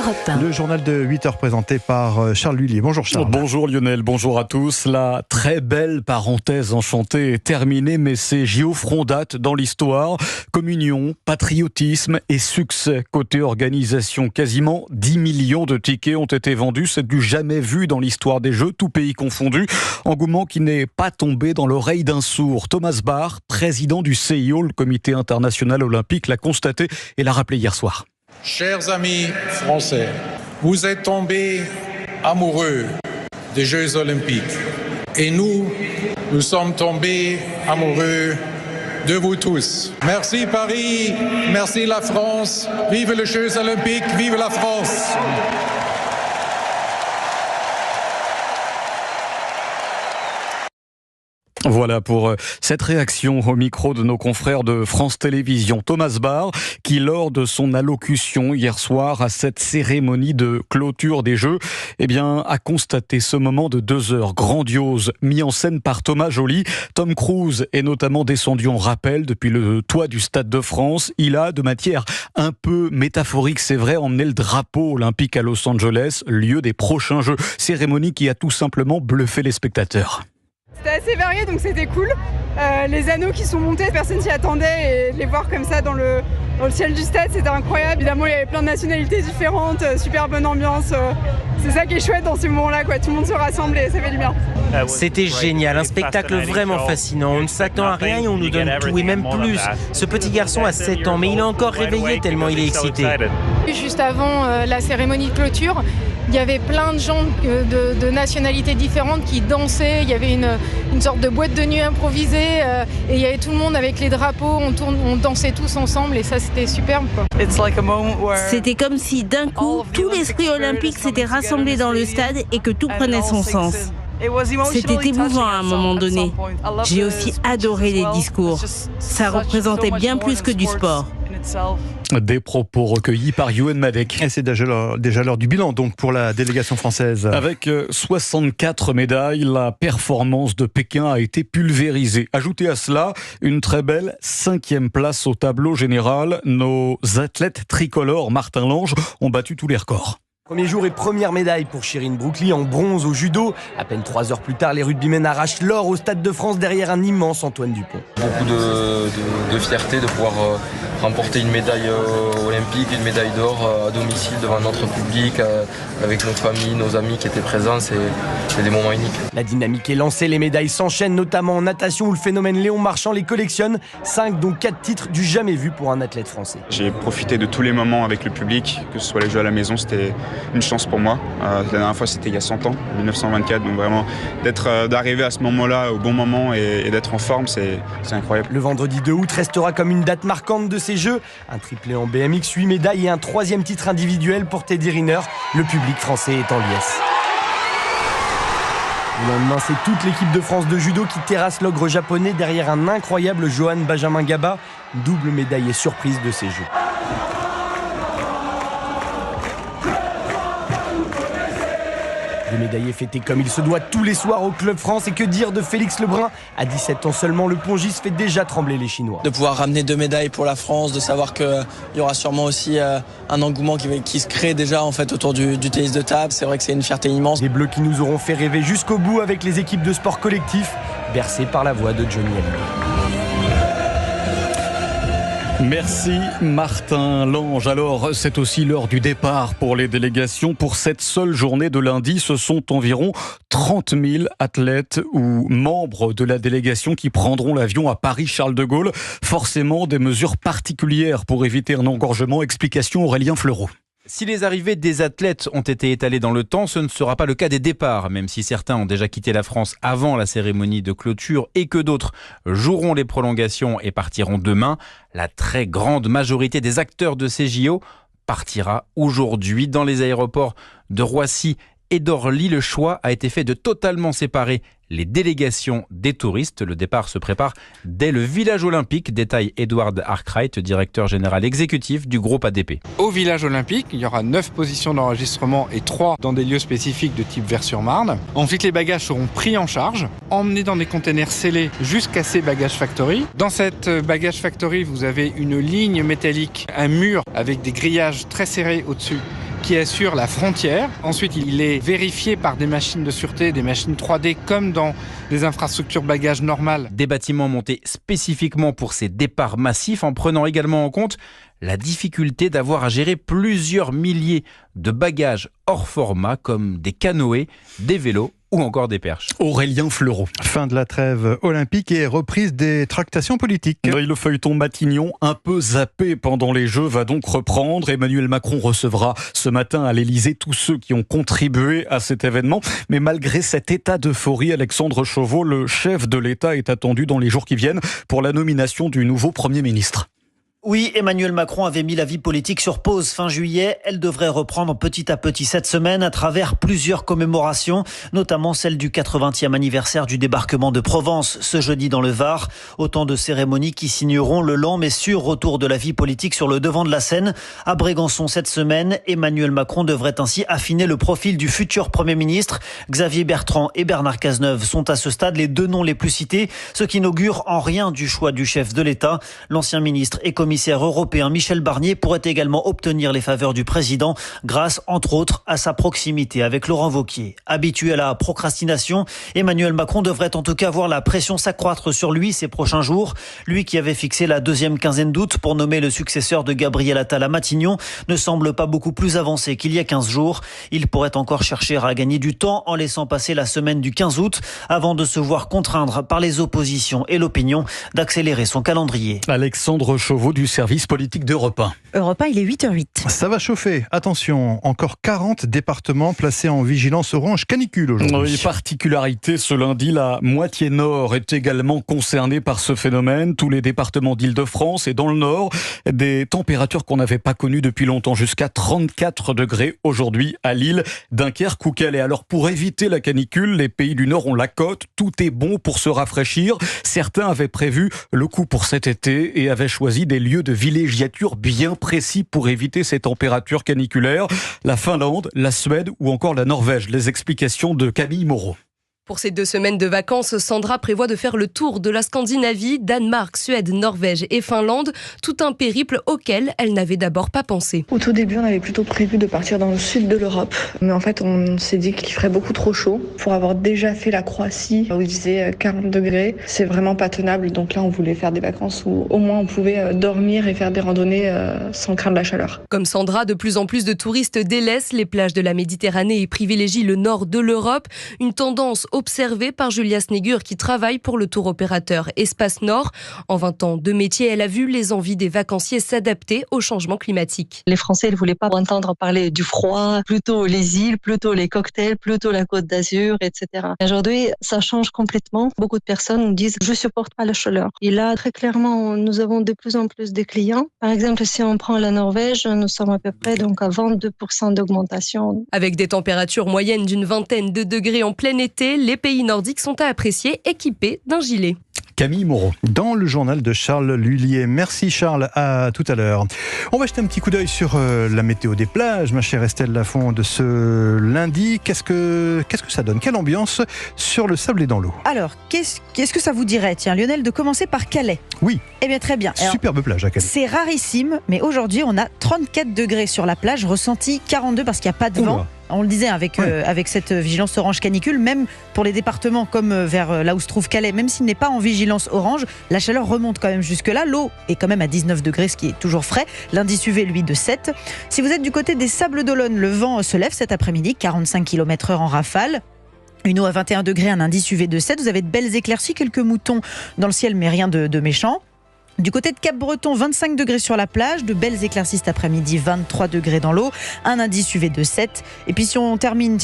Europe 1. Le journal de 8h présenté par Charles Lullier. Bonjour Charles. Bonjour Lionel, bonjour à tous. La très belle parenthèse enchantée est terminée, mais ces JO feront date dans l'histoire. Communion, patriotisme et succès. Côté organisation, quasiment 10 millions de tickets ont été vendus. C'est du jamais vu dans l'histoire des Jeux, tout pays confondu. Engouement qui n'est pas tombé dans l'oreille d'un sourd. Thomas Bach, président du CIO, le Comité international olympique, l'a constaté et l'a rappelé hier soir. Chers amis français, vous êtes tombés amoureux des Jeux olympiques. Et nous sommes tombés amoureux de vous tous. Merci Paris, merci la France, vive les Jeux olympiques, vive la France. Voilà pour cette réaction au micro de nos confrères de France Télévisions. Thomas Bach, qui lors de son allocution hier soir à cette cérémonie de clôture des Jeux, a constaté ce moment de 2 heures grandiose, mis en scène par Thomas Joly. Tom Cruise est notamment descendu en rappel depuis le toit du Stade de France. Il a, de matière un peu métaphorique, c'est vrai, emmené le drapeau olympique à Los Angeles, lieu des prochains Jeux. Cérémonie qui a tout simplement bluffé les spectateurs. C'était assez varié, donc c'était cool. Les anneaux qui sont montés, personne s'y attendait, et les voir comme ça dans le ciel du stade, c'était incroyable. Évidemment, il y avait plein de nationalités différentes, super bonne ambiance. C'est ça qui est chouette dans ces moments-là, quoi. Tout le monde se rassemble et ça fait du bien. C'était génial, un spectacle vraiment fascinant. On ne s'attend à rien et on nous donne tout et même plus. Ce petit garçon a 7 ans, mais il est encore réveillé tellement il est excité. Juste avant la cérémonie de clôture, il y avait plein de gens de nationalités différentes qui dansaient. Il y avait une sorte de boîte de nuit improvisée et il y avait tout le monde avec les drapeaux. On dansait tous ensemble et ça, c'était superbe, quoi. C'était comme si d'un coup, tout l'esprit olympique s'était rassemblé dans le stade et que tout prenait son sens. C'était émouvant à un moment donné. J'ai aussi adoré les discours. Ça représentait bien plus que du sport. Des propos recueillis par Yoann Madec. Et c'est déjà l'heure du bilan donc pour la délégation française. Avec 64 médailles, la performance de Pékin a été pulvérisée. Ajoutez à cela une très belle 5e place au tableau général. Nos athlètes tricolores Martin Lange ont battu tous les records. Premier jour et première médaille pour Chérine Broukli en bronze au judo. À peine 3 heures plus tard, les rugbymen arrachent l'or au Stade de France derrière un immense Antoine Dupont. Beaucoup de fierté de pouvoir remporter une médaille olympique, une médaille d'or à domicile devant notre public, avec nos familles, nos amis qui étaient présents. C'est des moments uniques. La dynamique est lancée, les médailles s'enchaînent, notamment en natation où le phénomène Léon Marchand les collectionne. 5 dont 4 titres du jamais vu pour un athlète français. J'ai profité de tous les moments avec le public, que ce soit les jeux à la maison, c'était une chance pour moi. La dernière fois c'était il y a 100 ans, 1924, donc vraiment d'arriver à ce moment-là au bon moment et d'être en forme, c'est incroyable. Le vendredi 2 août restera comme une date marquante de ces Jeux. Un triplé en BMX, 8 médailles et un 3e titre individuel pour Teddy Riner. Le public français est en liesse. Le lendemain, c'est toute l'équipe de France de judo qui terrasse l'ogre japonais derrière un incroyable Johan Benjamin Gaba, double médaillé surprise de ces Jeux. Le médaillé fêté comme il se doit tous les soirs au Club France. Et que dire de Félix Lebrun? À 17 ans seulement, le pongiste fait déjà trembler les Chinois. De pouvoir ramener 2 médailles pour la France, de savoir qu'il y aura sûrement aussi un engouement qui se crée déjà en fait, autour du tennis de table. C'est vrai que c'est une fierté immense. Les Bleus qui nous auront fait rêver jusqu'au bout avec les équipes de sport collectif, bercées par la voix de Johnny Hallyday. Merci Martin Lange. Alors, c'est aussi l'heure du départ pour les délégations. Pour cette seule journée de lundi, ce sont environ 30 000 athlètes ou membres de la délégation qui prendront l'avion à Paris-Charles de Gaulle. Forcément, des mesures particulières pour éviter un engorgement. Explication Aurélien Fleureau. Si les arrivées des athlètes ont été étalées dans le temps, ce ne sera pas le cas des départs, même si certains ont déjà quitté la France avant la cérémonie de clôture et que d'autres joueront les prolongations et partiront demain. La très grande majorité des acteurs de ces JO partira aujourd'hui dans les aéroports de Roissy et d'Orly. Le choix a été fait de totalement séparer les délégations des touristes. Le départ se prépare dès le village olympique, détaille Edward Arkwright, directeur général exécutif du groupe ADP. Au village olympique, il y aura 9 positions d'enregistrement et 3 dans des lieux spécifiques de type Vers-sur-Marne. Ensuite, les bagages seront pris en charge, emmenés dans des containers scellés jusqu'à ces bagages factory. Dans cette bagage factory, vous avez une ligne métallique, un mur avec des grillages très serrés au-dessus, qui assure la frontière. Ensuite, il est vérifié par des machines de sûreté, des machines 3D, comme dans des infrastructures bagages normales. Des bâtiments montés spécifiquement pour ces départs massifs, en prenant également en compte la difficulté d'avoir à gérer plusieurs milliers de bagages hors format, comme des canoës, des vélos ou encore des perches. Aurélien Fleureau. Fin de la trêve olympique et reprise des tractations politiques. Le feuilleton Matignon, un peu zappé pendant les Jeux, va donc reprendre. Emmanuel Macron recevra ce matin à l'Elysée tous ceux qui ont contribué à cet événement. Mais malgré cet état d'euphorie, Alexandre Chauveau, le chef de l'État, est attendu dans les jours qui viennent pour la nomination du nouveau Premier ministre. Oui, Emmanuel Macron avait mis la vie politique sur pause fin juillet. Elle devrait reprendre petit à petit cette semaine à travers plusieurs commémorations, notamment celle du 80e anniversaire du débarquement de Provence ce jeudi dans le Var. Autant de cérémonies qui signeront le lent mais sûr retour de la vie politique sur le devant de la scène. À Brégançon cette semaine, Emmanuel Macron devrait ainsi affiner le profil du futur Premier ministre. Xavier Bertrand et Bernard Cazeneuve sont à ce stade les deux noms les plus cités, ce qui n'augure en rien du choix du chef de l'État. L'ancien ministre et commissaire européen Michel Barnier pourrait également obtenir les faveurs du président grâce, entre autres, à sa proximité avec Laurent Wauquiez. Habitué à la procrastination, Emmanuel Macron devrait en tout cas voir la pression s'accroître sur lui ces prochains jours. Lui qui avait fixé la deuxième quinzaine d'août pour nommer le successeur de Gabriel Attal à Matignon ne semble pas beaucoup plus avancé qu'il y a 15 jours. Il pourrait encore chercher à gagner du temps en laissant passer la semaine du 15 août avant de se voir contraindre par les oppositions et l'opinion d'accélérer son calendrier. Alexandre Chauveau du service politique d'Europe 1. Europe 1, il est 8h08. Ça va chauffer. Attention, encore 40 départements placés en vigilance orange canicule aujourd'hui. Oui, particularité ce lundi, la moitié nord est également concernée par ce phénomène. Tous les départements d'Île-de-France et dans le nord, des températures qu'on n'avait pas connues depuis longtemps, jusqu'à 34 degrés aujourd'hui à Lille, Dunkerque ou Calais. Alors pour éviter la canicule, les pays du nord ont la cote. Tout est bon pour se rafraîchir. Certains avaient prévu le coup pour cet été et avaient choisi des lieux de villégiature bien précis pour éviter ces températures caniculaires. La Finlande, la Suède ou encore la Norvège. Les explications de Camille Moreau. Pour ces 2 semaines de vacances, Sandra prévoit de faire le tour de la Scandinavie, Danemark, Suède, Norvège et Finlande. Tout un périple auquel elle n'avait d'abord pas pensé. Au tout début, on avait plutôt prévu de partir dans le sud de l'Europe. Mais en fait, on s'est dit qu'il ferait beaucoup trop chaud. Pour avoir déjà fait la Croatie, où il faisait 40 degrés, c'est vraiment pas tenable. Donc là, on voulait faire des vacances où au moins on pouvait dormir et faire des randonnées sans craindre la chaleur. Comme Sandra, de plus en plus de touristes délaissent les plages de la Méditerranée et privilégient le nord de l'Europe. Une tendance observée par Julia Snegur qui travaille pour le tour opérateur Espace Nord. En 20 ans de métier, elle a vu les envies des vacanciers s'adapter au changement climatique. Les Français ne voulaient pas entendre parler du froid, plutôt les îles, plutôt les cocktails, plutôt la Côte d'Azur, etc. Aujourd'hui, ça change complètement. Beaucoup de personnes nous disent « je supporte pas la chaleur ». Et là, très clairement, nous avons de plus en plus de clients. Par exemple, si on prend la Norvège, nous sommes à peu près donc à 22% d'augmentation. Avec des températures moyennes d'une vingtaine de degrés en plein été, les pays nordiques sont à apprécier équipés d'un gilet. Camille Moreau. Dans le journal de Charles Lullier. Merci Charles, à tout à l'heure. On va jeter un petit coup d'œil sur la météo des plages, ma chère Estelle Lafont, de ce lundi. Qu'est-ce que ça donne? Quelle ambiance sur le sable et dans l'eau? Alors, qu'est-ce que ça vous dirait, tiens, Lionel, de commencer par Calais? Oui. Eh bien, très bien. Alors, superbe plage à Calais. C'est rarissime, mais aujourd'hui, on a 34 degrés sur la plage, ressenti 42 parce qu'il n'y a pas de vent. On le disait avec cette vigilance orange canicule, même pour les départements comme vers là où se trouve Calais, même s'il n'est pas en vigilance orange, la chaleur remonte quand même jusque-là. L'eau est quand même à 19 degrés, ce qui est toujours frais. L'indice UV, lui, de 7. Si vous êtes du côté des Sables d'Olonne, le vent se lève cet après-midi, 45 km/h en rafale. Une eau à 21 degrés, un indice UV de 7. Vous avez de belles éclaircies, quelques moutons dans le ciel, mais rien de méchant. Du côté de Cap-Breton, 25 degrés sur la plage, de belles éclaircies cet après-midi, 23 degrés dans l'eau, un indice UV de 7. Et puis si on termine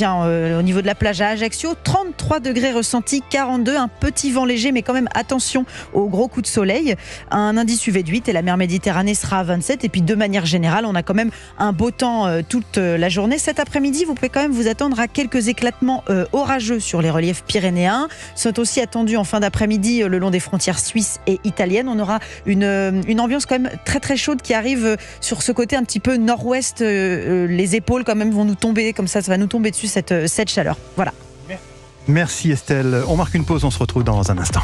au niveau de la plage à Ajaccio, 33 degrés ressentis, 42, un petit vent léger, mais quand même attention aux gros coups de soleil. Un indice UV de 8 et la mer Méditerranée sera à 27. Et puis de manière générale, on a quand même un beau temps toute la journée. Cet après-midi, vous pouvez quand même vous attendre à quelques éclatements orageux sur les reliefs pyrénéens. Sont aussi attendus en fin d'après-midi le long des frontières suisses et italiennes. On aura une ambiance quand même très très chaude qui arrive sur ce côté un petit peu nord-ouest. Les épaules quand même vont nous tomber comme ça va nous tomber dessus cette chaleur. Voilà. Merci Estelle. On marque une pause, on se retrouve dans un instant.